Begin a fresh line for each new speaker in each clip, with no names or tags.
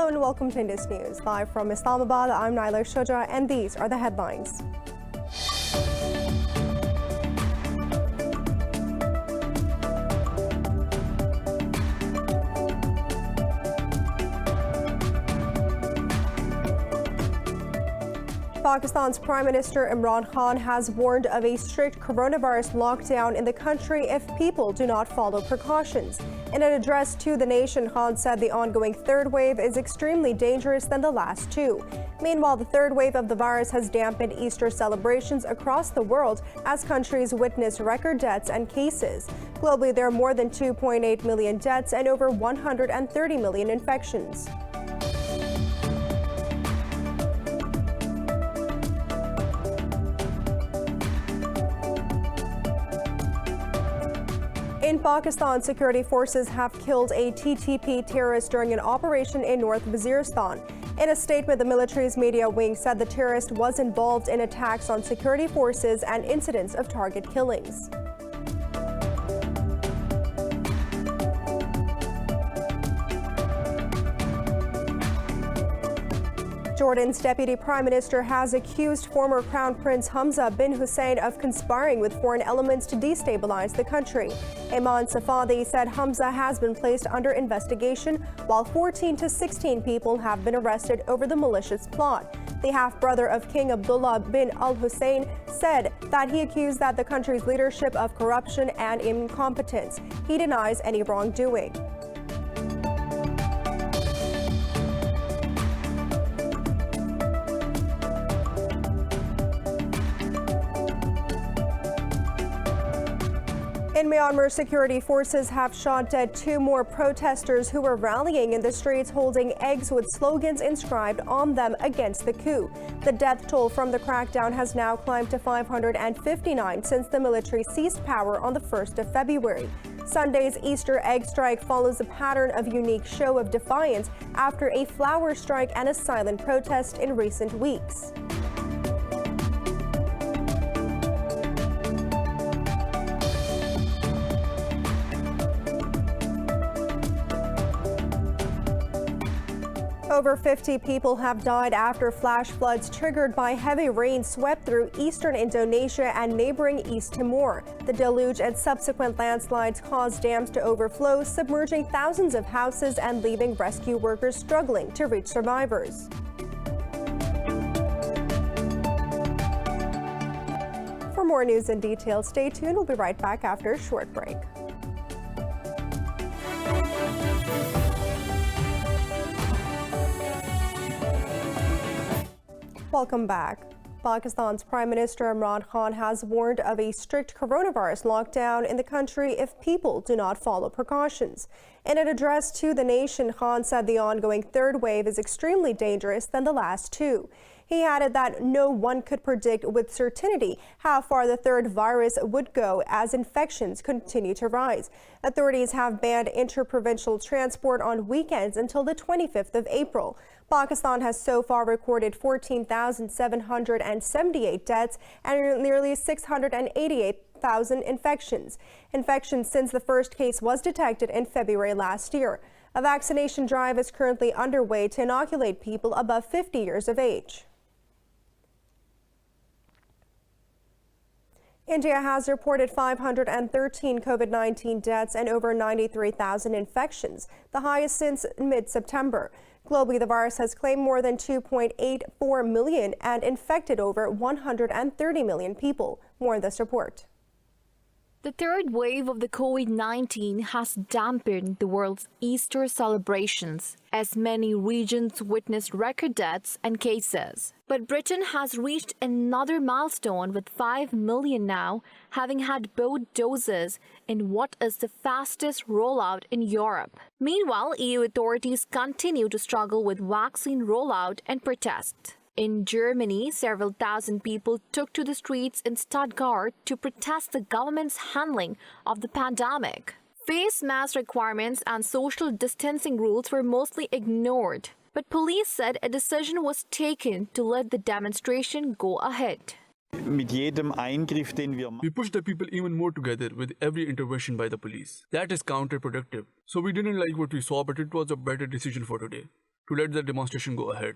Hello and welcome to Indus News. Live from Islamabad, I'm Naila Shuja and these are the headlines. Pakistan's Prime Minister Imran Khan has warned of a strict coronavirus lockdown in the country if people do not follow precautions. In an address to the nation, Khan said the ongoing third wave is extremely dangerous than the last two. Meanwhile, the third wave of the virus has dampened Easter celebrations across the world as countries witness record deaths and cases. Globally, there are more than 2.8 million deaths and over 130 million infections. In Pakistan, security forces have killed a TTP terrorist during an operation in North Waziristan. In a statement, the military's media wing said the terrorist was involved in attacks on security forces and incidents of target killings. Jordan's deputy prime minister has accused former Crown Prince Hamza bin Hussein of conspiring with foreign elements to destabilize the country. Ayman Safadi said Hamza has been placed under investigation, while 14 to 16 people have been arrested over the malicious plot. The half-brother of King Abdullah bin al-Hussein said that he accused the country's leadership of corruption and incompetence. He denies any wrongdoing. In Myanmar, security forces have shot dead two more protesters who were rallying in the streets holding eggs with slogans inscribed on them against the coup. The death toll from the crackdown has now climbed to 559 since the military seized power on the 1st of February. Sunday's Easter egg strike follows a pattern of unique show of defiance after a flower strike and a silent protest in recent weeks. Over 50 people have died after flash floods triggered by heavy rain swept through eastern Indonesia and neighboring East Timor. The deluge and subsequent landslides caused dams to overflow, submerging thousands of houses and leaving rescue workers struggling to reach survivors. For more news and details, stay tuned. We'll be right back after a short break. Welcome back. Pakistan's Prime Minister Imran Khan has warned of a strict coronavirus lockdown in the country if people do not follow precautions. In an address to the nation, Khan said the ongoing third wave is extremely dangerous than the last two. He added that no one could predict with certainty how far the third virus would go as infections continue to rise. Authorities have banned interprovincial transport on weekends until the 25th of April. Pakistan has so far recorded 14,778 deaths and nearly 688,000 infections. Infections since the first case was detected in February last year. A vaccination drive is currently underway to inoculate people above 50 years of age. India has reported 513 COVID-19 deaths and over 93,000 infections, the highest since mid-September. Globally, the virus has claimed more than 2.84 million and infected over 130 million people. More in this report.
The third wave of the COVID-19 has dampened the world's Easter celebrations as many regions witnessed record deaths and cases. But Britain has reached another milestone with 5 million now, having had both doses in what is the fastest rollout in Europe. Meanwhile, EU authorities continue to struggle with vaccine rollout and protest. In Germany, several thousand people took to the streets in Stuttgart to protest the government's handling of the pandemic. Face mask requirements and social distancing rules were mostly ignored, but police said a decision was taken to let the demonstration go ahead.
We
push the people even more together with every intervention by the police. That is counterproductive. So we didn't like what we saw, but it was a better decision for today. to let the demonstration go ahead.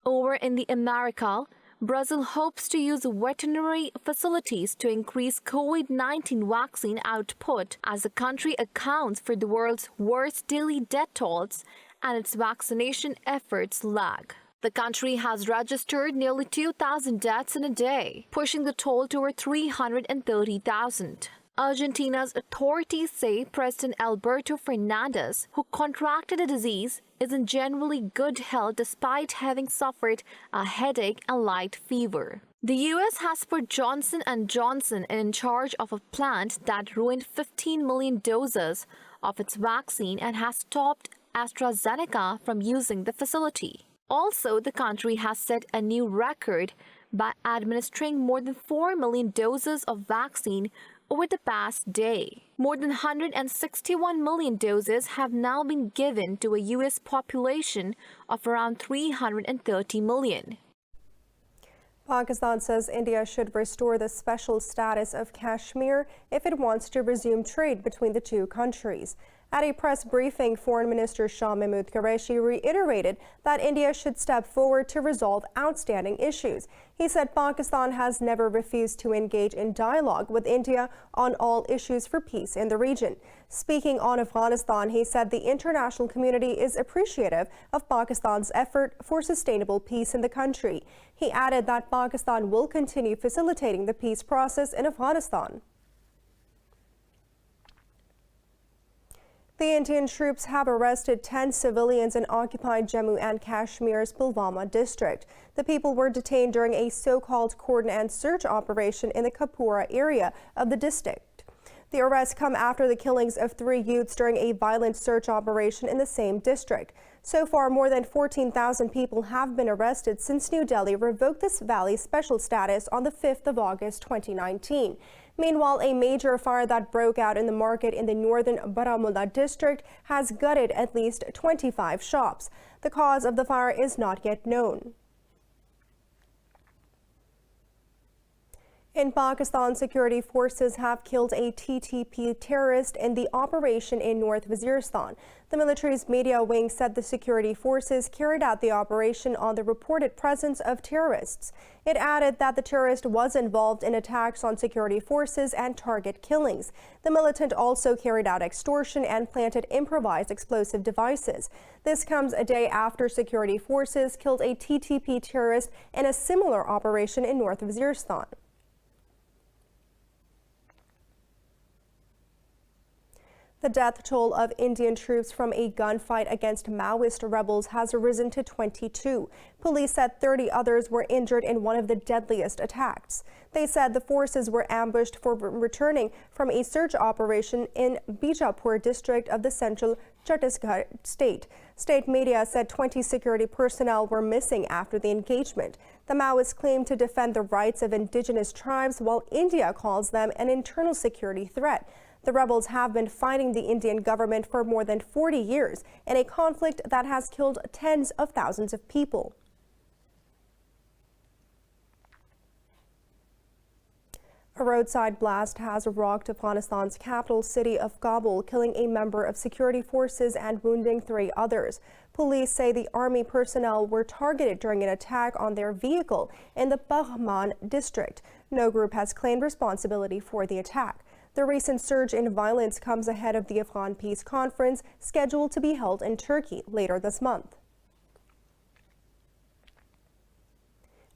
Over in the America, Brazil hopes to use veterinary facilities to increase COVID-19 vaccine output as the country accounts for the world's worst daily death tolls and its vaccination efforts lag. The country has registered nearly 2,000 deaths in a day, pushing the toll to over 330,000. Argentina's authorities say President Alberto Fernandez, who contracted the disease, is in generally good health despite having suffered a headache and light fever. The U.S. has put Johnson & Johnson in charge of a plant that ruined 15 million doses of its vaccine and has stopped AstraZeneca from using the facility. Also, the country has set a new record by administering more than 4 million doses of vaccine over the past day. More than 161 million doses have now been given to a U.S. population of around 330 million.
Pakistan says India should restore the special status of Kashmir if it wants to resume trade between the two countries. At a press briefing, Foreign Minister Shah Mahmood Qureshi reiterated that India should step forward to resolve outstanding issues. He said Pakistan has never refused to engage in dialogue with India on all issues for peace in the region. Speaking on Afghanistan, he said the international community is appreciative of Pakistan's effort for sustainable peace in the country. He added that Pakistan will continue facilitating the peace process in Afghanistan. The Indian troops have arrested 10 civilians in occupied Jammu and Kashmir's Pulwama district. The people were detained during a so-called cordon and search operation in the Kapura area of the district. The arrests come after the killings of 3 youths during a violent search operation in the same district. So far, more than 14,000 people have been arrested since New Delhi revoked this valley's special status on the 5th of August 2019. Meanwhile, a major fire that broke out in the market in the northern Baramulla district has gutted at least 25 shops. The cause of the fire is not yet known. In Pakistan, security forces have killed a TTP terrorist in the operation in North Waziristan. The military's media wing said the security forces carried out the operation on the reported presence of terrorists. It added that the terrorist was involved in attacks on security forces and target killings. The militant also carried out extortion and planted improvised explosive devices. This comes a day after security forces killed a TTP terrorist in a similar operation in North Waziristan. The death toll of Indian troops from a gunfight against Maoist rebels has risen to 22. Police said 30 others were injured in one of the deadliest attacks. They said the forces were ambushed for returning from a search operation in Bijapur district of the central Chhattisgarh state. State media said 20 security personnel were missing after the engagement. The Maoists claim to defend the rights of indigenous tribes, while India calls them an internal security threat. The rebels have been fighting the Indian government for more than 40 years in a conflict that has killed tens of thousands of people. A roadside blast has rocked Afghanistan's capital city of Kabul, killing a member of security forces and wounding 3 others. Police say the army personnel were targeted during an attack on their vehicle in the Bahman district. No group has claimed responsibility for the attack. The recent surge in violence comes ahead of the Afghan Peace Conference scheduled to be held in Turkey later this month.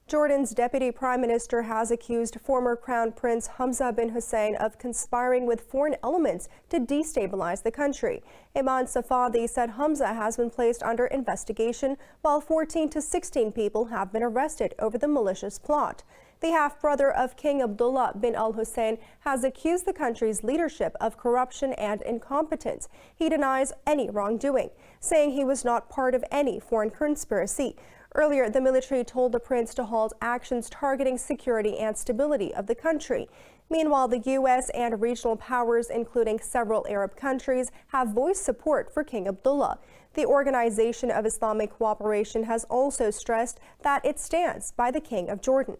Jordan's deputy prime minister has accused former Crown Prince Hamza bin Hussein of conspiring with foreign elements to destabilize the country. Iman Safadi said Hamza has been placed under investigation, while 14 to 16 people have been arrested over the malicious plot. The half-brother of King Abdullah bin al-Hussein has accused the country's leadership of corruption and incompetence. He denies any wrongdoing, saying he was not part of any foreign conspiracy. Earlier, the military told the prince to halt actions targeting security and stability of the country. Meanwhile, the U.S. and regional powers, including several Arab countries, have voiced support for King Abdullah. The Organization of Islamic Cooperation has also stressed that it stands by the King of Jordan.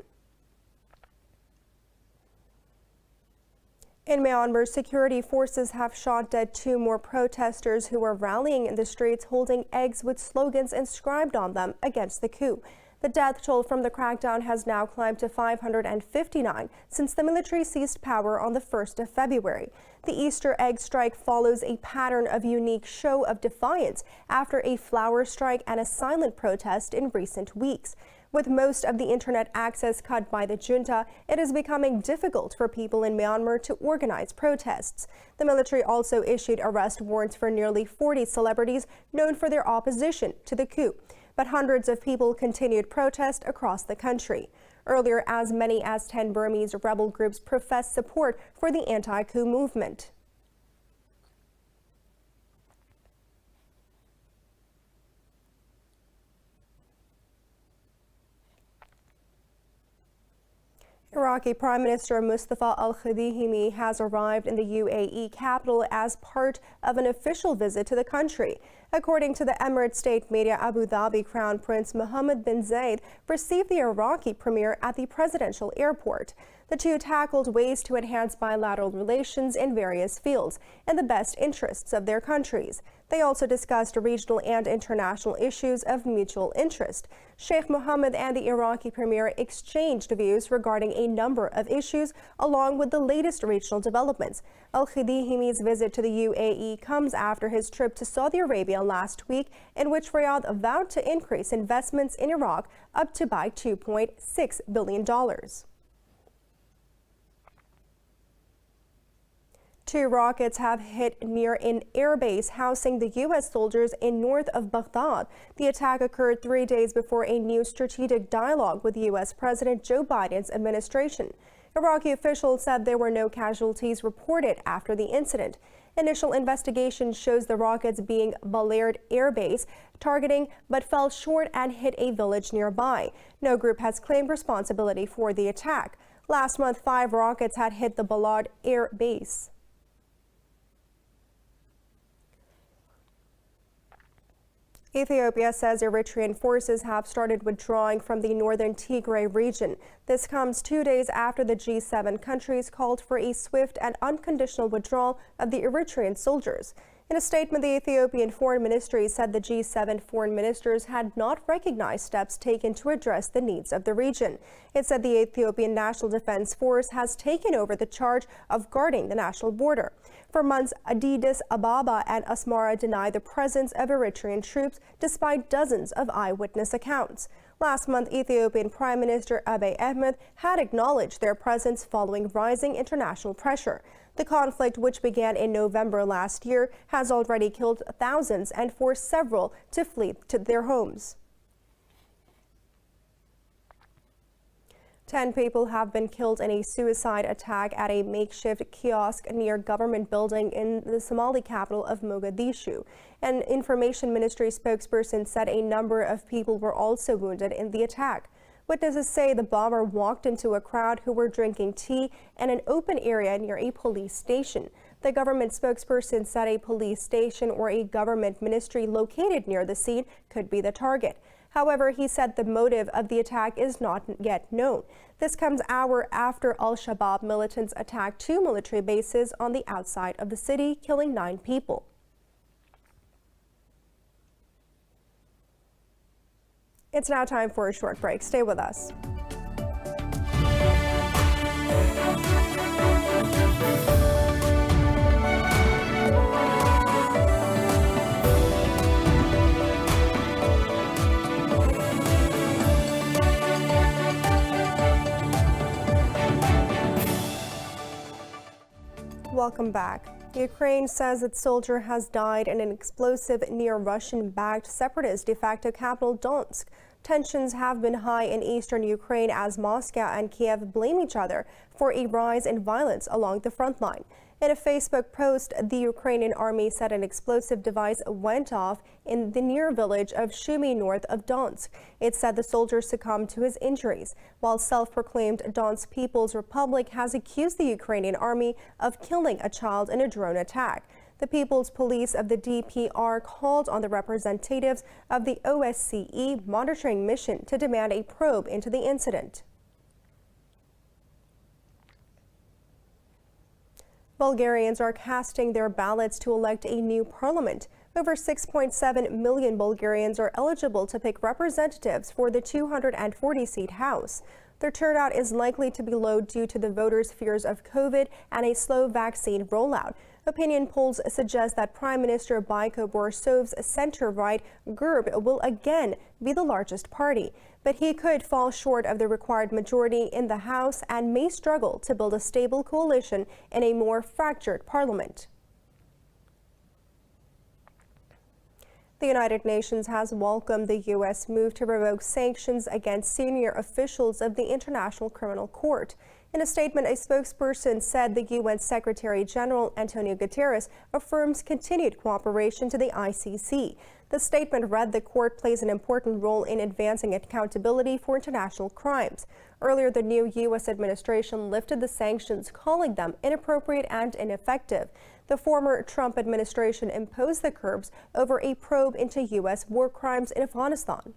In Myanmar, security forces have shot dead 2 more protesters who were rallying in the streets holding eggs with slogans inscribed on them against the coup. The death toll from the crackdown has now climbed to 559 since the military seized power on the 1st of February. The Easter egg strike follows a pattern of unique show of defiance after a flower strike and a silent protest in recent weeks. With most of the internet access cut by the junta, it is becoming difficult for people in Myanmar to organize protests. The military also issued arrest warrants for nearly 40 celebrities known for their opposition to the coup. But hundreds of people continued protest across the country. Earlier, as many as 10 Burmese rebel groups professed support for the anti-coup movement. Iraqi Prime Minister Mustafa al-Kadhimi has arrived in the UAE capital as part of an official visit to the country. According to the Emirate state media, Abu Dhabi Crown Prince Mohammed bin Zayed received the Iraqi premier at the presidential airport. The two tackled ways to enhance bilateral relations in various fields in the best interests of their countries. They also discussed regional and international issues of mutual interest. Sheikh Mohammed and the Iraqi premier exchanged views regarding a number of issues, along with the latest regional developments. Al-Kadhimi's visit to the UAE comes after his trip to Saudi Arabia last week, in which Riyadh vowed to increase investments in Iraq up to by $2.6 billion. 2 rockets have hit near an airbase housing the U.S. soldiers in north of Baghdad. The attack occurred 3 days before a new strategic dialogue with U.S. President Joe Biden's administration. Iraqi officials said there were no casualties reported after the incident. Initial investigation shows the rockets being Balad Air Base targeting, but fell short and hit a village nearby. No group has claimed responsibility for the attack. Last month, 5 rockets had hit the Balad Air Base. Ethiopia says Eritrean forces have started withdrawing from the northern Tigray region. This comes 2 days after the G7 countries called for a swift and unconditional withdrawal of the Eritrean soldiers. In a statement, the Ethiopian Foreign Ministry said the G7 foreign ministers had not recognized steps taken to address the needs of the region. It said the Ethiopian National Defense Force has taken over the charge of guarding the national border. For months, Addis Ababa and Asmara denied the presence of Eritrean troops despite dozens of eyewitness accounts. Last month, Ethiopian Prime Minister Abiy Ahmed had acknowledged their presence following rising international pressure. The conflict, which began in November last year, has already killed thousands and forced several to flee to their homes. 10 people have been killed in a suicide attack at a makeshift kiosk near government building in the Somali capital of Mogadishu. An information ministry spokesperson said a number of people were also wounded in the attack. Witnesses say the bomber walked into a crowd who were drinking tea in an open area near a police station. The government spokesperson said a police station or a government ministry located near the scene could be the target. However, he said the motive of the attack is not yet known. This comes hours after al-Shabaab militants attacked 2 military bases on the outside of the city, killing 9 people. It's now time for a short break. Stay with us. Welcome back. Ukraine says its soldier has died in an explosive near Russian-backed separatist de facto capital Donetsk. Tensions have been high in eastern Ukraine as Moscow and Kiev blame each other for a rise in violence along the front line. In a Facebook post, the Ukrainian army said an explosive device went off in the near village of Shumy north of Donetsk. It said the soldier succumbed to his injuries, while self-proclaimed Donetsk People's Republic has accused the Ukrainian army of killing a child in a drone attack. The People's Police of the DPR called on the representatives of the OSCE monitoring mission to demand a probe into the incident. Bulgarians are casting their ballots to elect a new parliament. Over 6.7 million Bulgarians are eligible to pick representatives for the 240-seat House. Their turnout is likely to be low due to the voters' fears of COVID and a slow vaccine rollout. Opinion polls suggest that Prime Minister Boyko Borisov's center-right GERB will again be the largest party, but he could fall short of the required majority in the House and may struggle to build a stable coalition in a more fractured parliament. The United Nations has welcomed the U.S. move to revoke sanctions against senior officials of the International Criminal Court. In a statement, a spokesperson said the UN Secretary General Antonio Guterres affirms continued cooperation to the ICC. The statement read the court plays an important role in advancing accountability for international crimes. Earlier, the new U.S. administration lifted the sanctions, calling them inappropriate and ineffective. The former Trump administration imposed the curbs over a probe into U.S. war crimes in Afghanistan.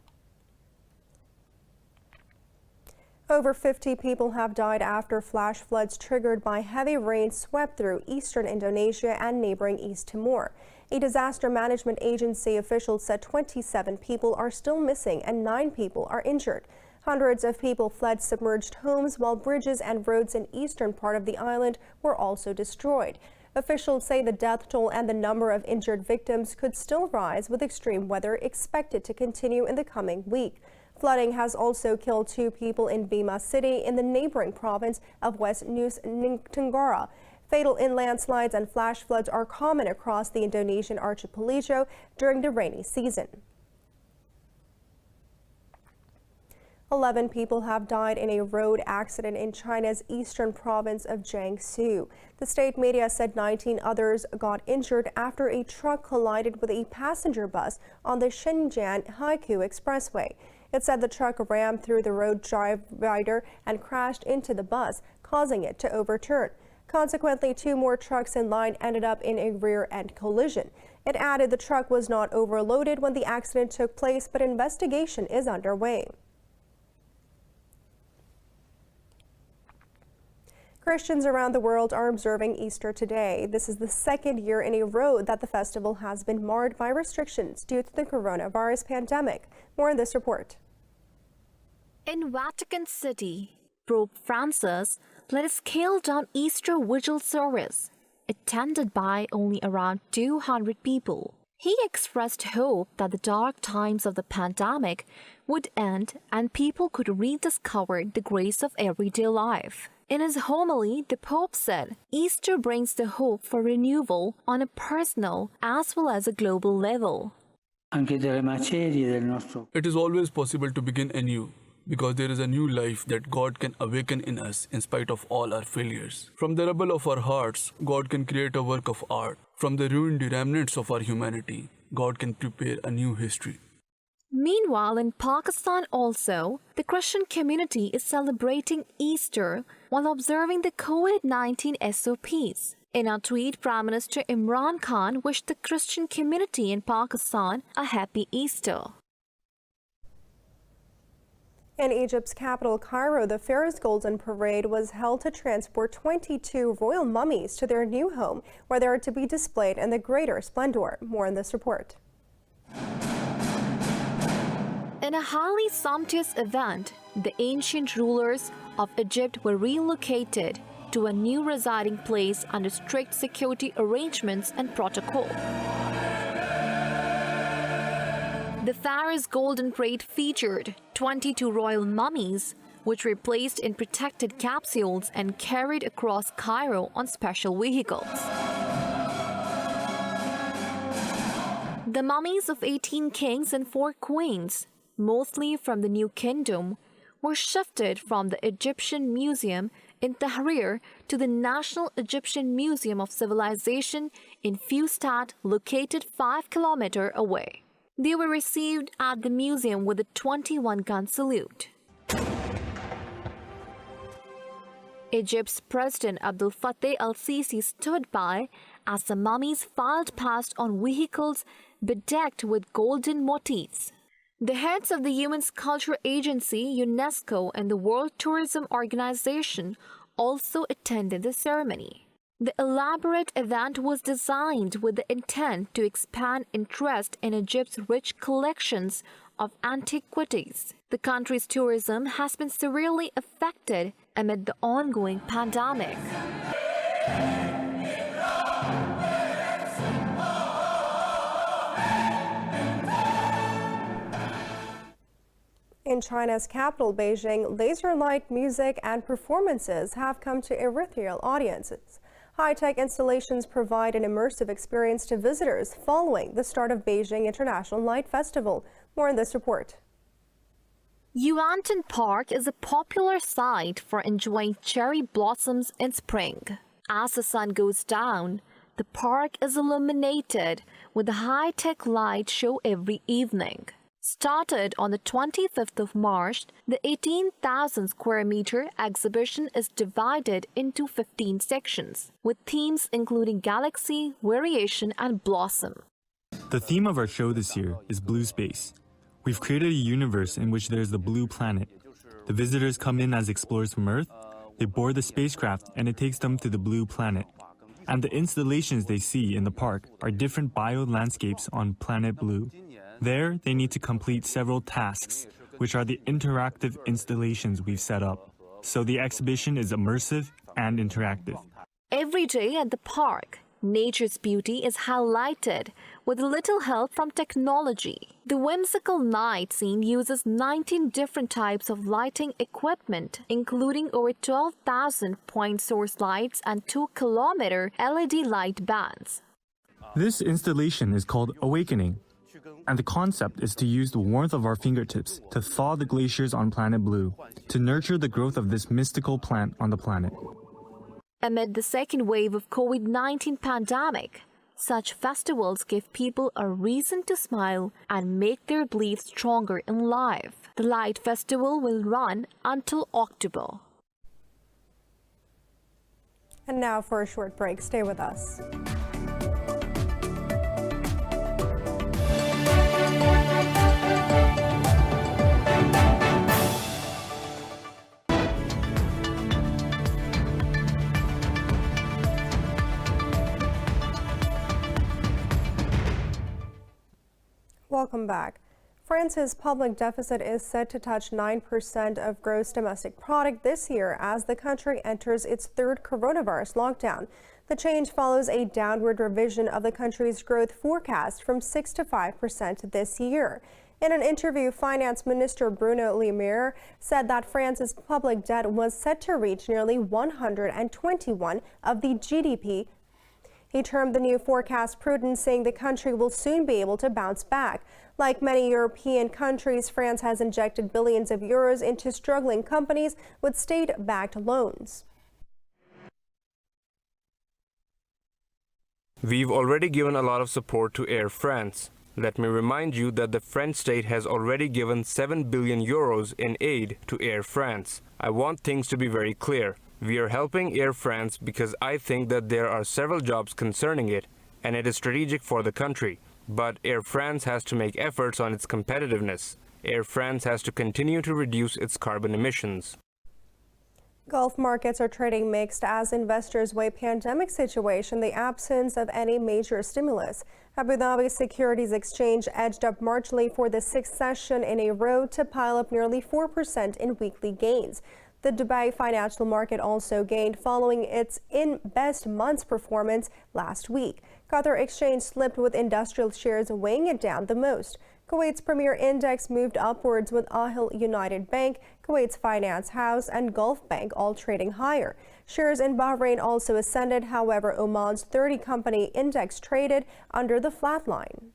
Over 50 people have died after flash floods triggered by heavy rain swept through eastern Indonesia and neighboring East Timor. A disaster management agency official said 27 people are still missing and 9 people are injured. Hundreds of people fled submerged homes, while bridges and roads in eastern part of the island were also destroyed. Officials say the death toll and the number of injured victims could still rise, with extreme weather expected to continue in the coming week. Flooding has also killed 2 people in Bima City in the neighboring province of West Nusa Tenggara. Fatal landslides and flash floods are common across the Indonesian archipelago during the rainy season. 11 people have died in a road accident in China's eastern province of Jiangsu. The state media said 19 others got injured after a truck collided with a passenger bus on the Shenzhen-Haikou Expressway. It said the truck rammed through the road divider and crashed into the bus, causing it to overturn. Consequently, 2 more trucks in line ended up in a rear-end collision. It added the truck was not overloaded when the accident took place, but investigation is underway. Christians around the world are observing Easter today. This is the second year in a row that the festival has been marred by restrictions due to the coronavirus pandemic. More in this report.
In Vatican City, Pope Francis led a scaled-down Easter Vigil service, attended by only around 200 people. He expressed hope that the dark times of the pandemic would end and people could rediscover the grace of everyday life. In his homily, the Pope said, Easter brings the hope for renewal on a personal as well as a global level.
It is always possible to begin anew, because there is a new life that God can awaken in us in spite of all our failures. From the rubble of our hearts, God can create a work of art. From the ruined remnants of our humanity, God can prepare a new history.
Meanwhile, in Pakistan also, the Christian community is celebrating Easter while observing the COVID-19 SOPs. In a tweet, Prime Minister Imran Khan wished the Christian community in Pakistan a happy Easter.
In Egypt's capital, Cairo, the Pharaohs' Golden Parade was held to transport 22 royal mummies to their new home, where they are to be displayed in the greater splendor. More in this report.
In a highly sumptuous event, the ancient rulers of Egypt were relocated to a new residing place under strict security arrangements and protocol. The Pharaohs' Golden Parade featured 22 royal mummies, which were placed in protected capsules and carried across Cairo on special vehicles. The mummies of 18 kings and 4 queens, mostly from the New Kingdom, were shifted from the Egyptian Museum in Tahrir to the National Egyptian Museum of Civilization in Fustat, located 5 kilometers away. They were received at the museum with a 21-gun salute. Egypt's President Abdel Fattah al-Sisi stood by as the mummies filed past on vehicles bedecked with golden motifs. The heads of the UN's Culture Agency, UNESCO, and the World Tourism Organization also attended the ceremony. The elaborate event was designed with the intent to expand interest in Egypt's rich collections of antiquities. The country's tourism has been severely affected amid the ongoing pandemic.
In China's capital, Beijing, laser light music and performances have come to ethereal audiences. High-tech installations provide an immersive experience to visitors following the start of Beijing International Light Festival. More in this report.
Yuantan Park is a popular site for enjoying cherry blossoms in spring. As the sun goes down, the park is illuminated with a high-tech light show every evening. Started on the 25th of March, the 18,000 square meter exhibition is divided into 15 sections, with themes including galaxy, variation, and blossom.
The theme of our show this year is blue space. We've created a universe in which there's the blue planet. The visitors come in as explorers from Earth, they board the spacecraft, and it takes them to the blue planet. And the installations they see in the park are different bio-landscapes on planet blue. There, they need to complete several tasks, which are the interactive installations we've set up. So the exhibition is immersive and interactive.
Every day at the park, nature's beauty is highlighted with little help from technology. The whimsical night scene uses 19 different types of lighting equipment, including over 12,000 point source lights and 2-kilometer LED light bands.
This installation is called Awakening. And the concept is to use the warmth of our fingertips to thaw the glaciers on planet Blue, to nurture the growth of this mystical plant on the planet.
Amid the second wave of COVID-19 pandemic, such festivals give people a reason to smile and make their beliefs stronger in life. The Light Festival will run until October.
And now for a short break. Stay with us. Welcome back. France's public deficit is set to touch 9% of gross domestic product this year as the country enters its third coronavirus lockdown. The change follows a downward revision of the country's growth forecast from 6 to 5% this year. In an interview, Finance Minister Bruno Le Maire said that France's public debt was set to reach nearly 121% of the GDP. He termed the new forecast prudent, saying the country will soon be able to bounce back. Like many European countries, France has injected billions of euros into struggling companies with state-backed loans.
We've already given a lot of support to Air France. Let me remind you that the French state has already given 7 billion euros in aid to Air France. I want things to be very clear. We are helping Air France because I think that there are several jobs concerning it, and it is strategic for the country. But Air France has to make efforts on its competitiveness. Air France has to continue to reduce its carbon emissions.
Gulf markets are trading mixed as investors weigh pandemic situation, the absence of any major stimulus. Abu Dhabi Securities Exchange edged up marginally for the sixth session in a row to pile up nearly 4% in weekly gains. The Dubai financial market also gained following its best month's performance last week. Qatar Exchange slipped with industrial shares weighing it down the most. Kuwait's premier index moved upwards with Ahil United Bank, Kuwait's Finance House, and Gulf Bank all trading higher. Shares in Bahrain also ascended. However, Oman's 30 company index traded under the flat line.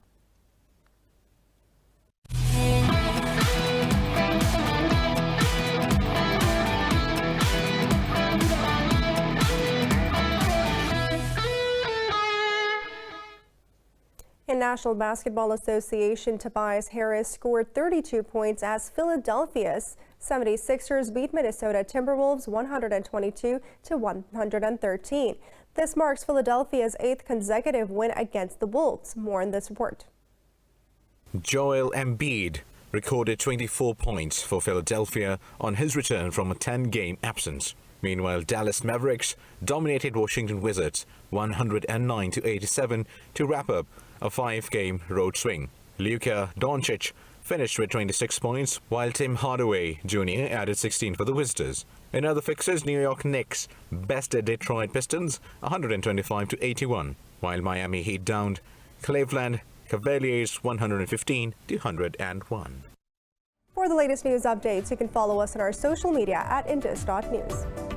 In National Basketball Association, Tobias Harris scored 32 points as Philadelphia's 76ers beat Minnesota Timberwolves 122-113. This marks Philadelphia's 8th consecutive win against the Wolves. More in this report.
Joel Embiid recorded 24 points for Philadelphia on his return from a 10-game absence. Meanwhile, Dallas Mavericks dominated Washington Wizards 109-87 to wrap up a 5-game road swing. Luka Doncic finished with 26 points, while Tim Hardaway Jr. added 16 for the Wizards. In other fixtures, New York Knicks bested Detroit Pistons 125-81, while Miami Heat downed Cleveland Cavaliers 115-101.
For the latest news updates, you can follow us on our social media at indus.news.